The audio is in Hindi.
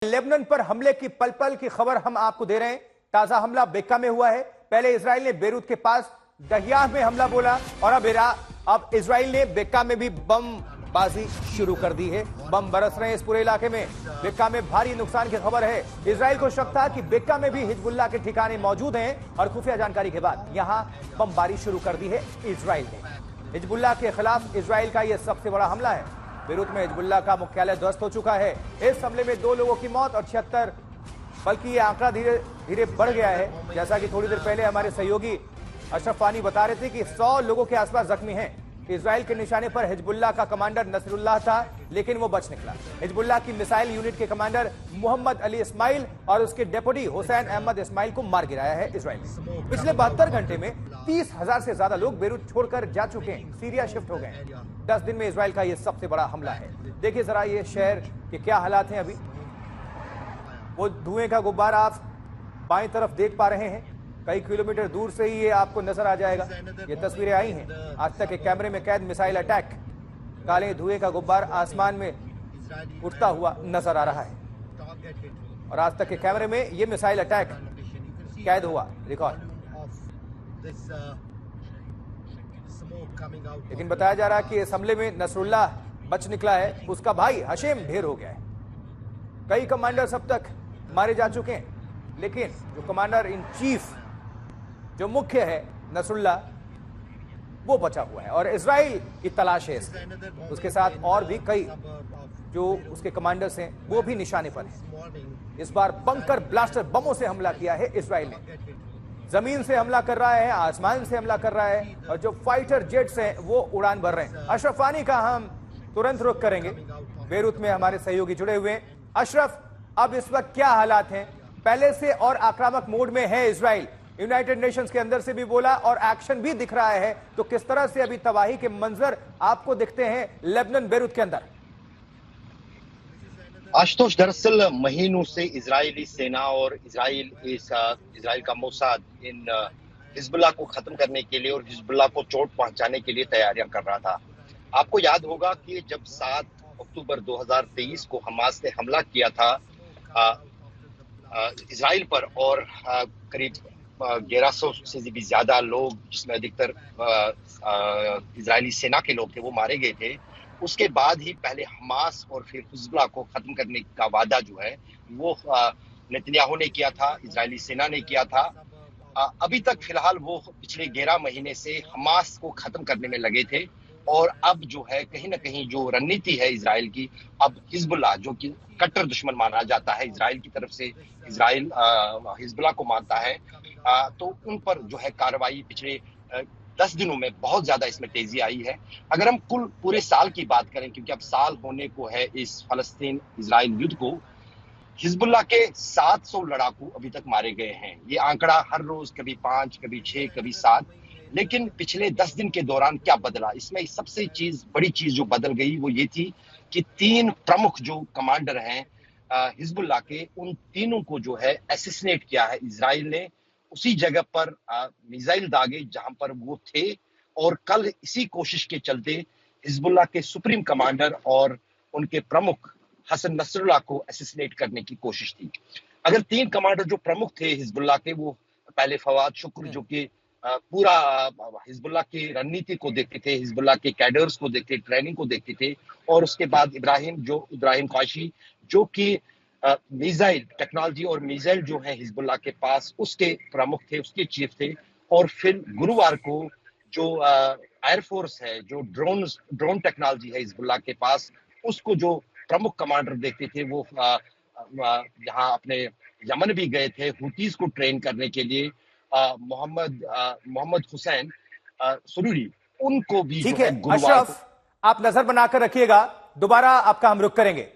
लेबनान पर हमले की पल पल की खबर हम आपको दे रहे हैं। ताजा हमला बेक्का में हुआ है। पहले इजराइल ने बेरूत के पास दहियाह में हमला बोला और अब इजराइल ने बेक्का में भी बमबाजी शुरू कर दी है। बम बरस रहे हैं इस पूरे इलाके में। बेक्का में भारी नुकसान की खबर है। इजराइल को शक था कि बेक्का में भी हिजबुल्लाह के ठिकाने मौजूद हैं और खुफिया जानकारी के बाद यहां बमबारी शुरू कर दी है इजराइल ने। हिजबुल्लाह के खिलाफ इजराइल का यह सबसे बड़ा हमला है। बेरूत में हिजबुल्लाह का मुख्यालय ध्वस्त हो चुका है। इस हमले में 2 लोगों की मौत और 76, बल्कि यह आंकड़ा धीरे धीरे बढ़ गया है। जैसा कि थोड़ी देर पहले हमारे सहयोगी अशरफ फानी बता रहे थे कि 100 लोगों के आसपास जख्मी हैं। इजराइल के निशाने पर हिजबुल्लाह का कमांडर नसरुल्लाह था, लेकिन वो बच निकला। हिजबुल्लाह की मिसाइल यूनिट के कमांडर मोहम्मद अली इस्माइल और उसके डेप्यूटी हुसैन अहमद इस्माइल को मार गिराया है इजराइल ने। पिछले 72 घंटे में 30,000 से ज्यादा लोग बेरूत छोड़कर जा चुके हैं, सीरिया शिफ्ट हो गए हैं। 10 दिन में इजराइल का यह सबसे बड़ा हमला है। देखिए जरा ये शहर के क्या हालात हैं अभी। वो धुएं का गुब्बारा आप बाएं तरफ देख पा रहे हैं। कई किलोमीटर दूर से ही ये आपको नजर आ जाएगा। ये तस्वीरें आई हैं आज तक के कैमरे में कैद मिसाइल अटैक। काले धुएं का गुब्बार आसमान में उठता हुआ नजर आ रहा है और आज तक के कैमरे में ये मिसाइल अटैक कैद हुआ रिकॉर्ड। लेकिन बताया जा रहा है कि इस हमले में नसरुल्लाह बच निकला है, उसका भाई हशेम ढेर हो गया है। कई कमांडर्स अब तक मारे जा चुके हैं, लेकिन जो कमांडर इन चीफ जो मुख्य है नसरुल्लाह, वो बचा हुआ है और इजराइल की तलाश है इसकी। उसके साथ और भी कई जो उसके कमांडर्स हैं वो भी निशाने पर हैं। इस बार बंकर ब्लास्टर बमों से हमला किया है इजराइल ने। जमीन से हमला कर रहा है, आसमान से हमला कर रहा है और जो फाइटर जेट्स हैं वो उड़ान भर रहे हैं। अशरफ फानी का हम तुरंत रुख करेंगे। बेरूत में हमारे सहयोगी जुड़े हुए हैं। अशरफ, अब इस वक्त क्या हालात हैं? पहले से और आक्रामक मोड में है इजराइल। यूनाइटेड नेशंस के अंदर से भी बोला और एक्शन भी दिख रहा है, तो किस तरह से अभी तबाही के मंजर आपको दिखते हैं लेबनान बेरूत के अंदर? आशुतोष, दरअसल महीनों से इजरायली सेना और इजराइल का मोसाद इन हिजबुल्लाह को खत्म करने के लिए और हिजबुल्लाह को चोट पहुंचाने के लिए तैयारियां कर रहा था। आपको याद होगा कि जब 7 अक्टूबर 2023 को हमास ने हमला किया था इजराइल पर और करीब 1100 से भी ज्यादा लोग, जिसमें अधिकतर इजरायली सेना के लोग थे, वो मारे गए थे। उसके बाद ही पहले हमास और फिर हिजबुल्लाह को खत्म करने का वादा जो है वो नेतन्याहू ने किया था, इजरायली सेना ने किया था। अभी तक फिलहाल वो पिछले 11 महीने से हमास को खत्म करने में लगे थे और अब जो है कहीं ना कहीं जो रणनीति है इजराइल की, अब हिजबुल्लाह जो कि कट्टर दुश्मन माना जाता है इजराइल की तरफ से, इजराइल हिजबुल्लाह को मानता है, तो उन पर जो है कार्रवाई पिछले 10 दिनों में बहुत ज्यादा इसमें तेजी आई है। अगर हम कुल पूरे साल की बात करें, क्योंकि अब साल होने को है इस फलस्तीन इजराइल युद्ध को, हिजबुल्लाह के 700 लड़ाकू अभी तक मारे गए हैं। ये आंकड़ा हर रोज कभी 5, कभी 6, कभी 7। लेकिन पिछले 10 दिन के दौरान क्या बदला? इसमें सबसे बड़ी चीज जो बदल गई वो ये थी कि 3 प्रमुख जो कमांडर हैं हिजबुल्लाह के, उन तीनों को जो है असैसिनेट किया है इजराइल ने, उसी जगह पर मिसाइल दागे जहां पर वो थे। और कल इसी कोशिश के चलते हिजबुल्लाह के सुप्रीम कमांडर और उनके प्रमुख हसन नसरुल्लाह को असैसिनेट करने की कोशिश थी। अगर 3 कमांडर जो प्रमुख थे हिजबुल्लाह के, वो पहले फवाद शुक्र जो कि पूरा हिजबुल्लाह की रणनीति को देखते थे, हिजबुल्लाह के कैडर्स को देखते, ट्रेनिंग को देखते थे, और उसके बाद इब्राहिम ख्वाशी जो कि मिसाइल टेक्नोलॉजी और मिसाइल जो है हिजबुल्लाह के पास, उसके प्रमुख थे, उसके चीफ थे। और फिर गुरुवार को जो एयरफोर्स है, जो ड्रोन टेक्नोलॉजी है हिजबुल्लाह के पास, उसको जो प्रमुख कमांडर देखते थे, वो यहाँ अपने यमन भी गए थे हुतीज को ट्रेन करने के लिए। मोहम्मद हुसैन सुरूरी, उनको भी ठीक जो है है गुरुवार को। अशरफ, आप नजर बनाकर रखिएगा, दोबारा आपका हम रुख करेंगे।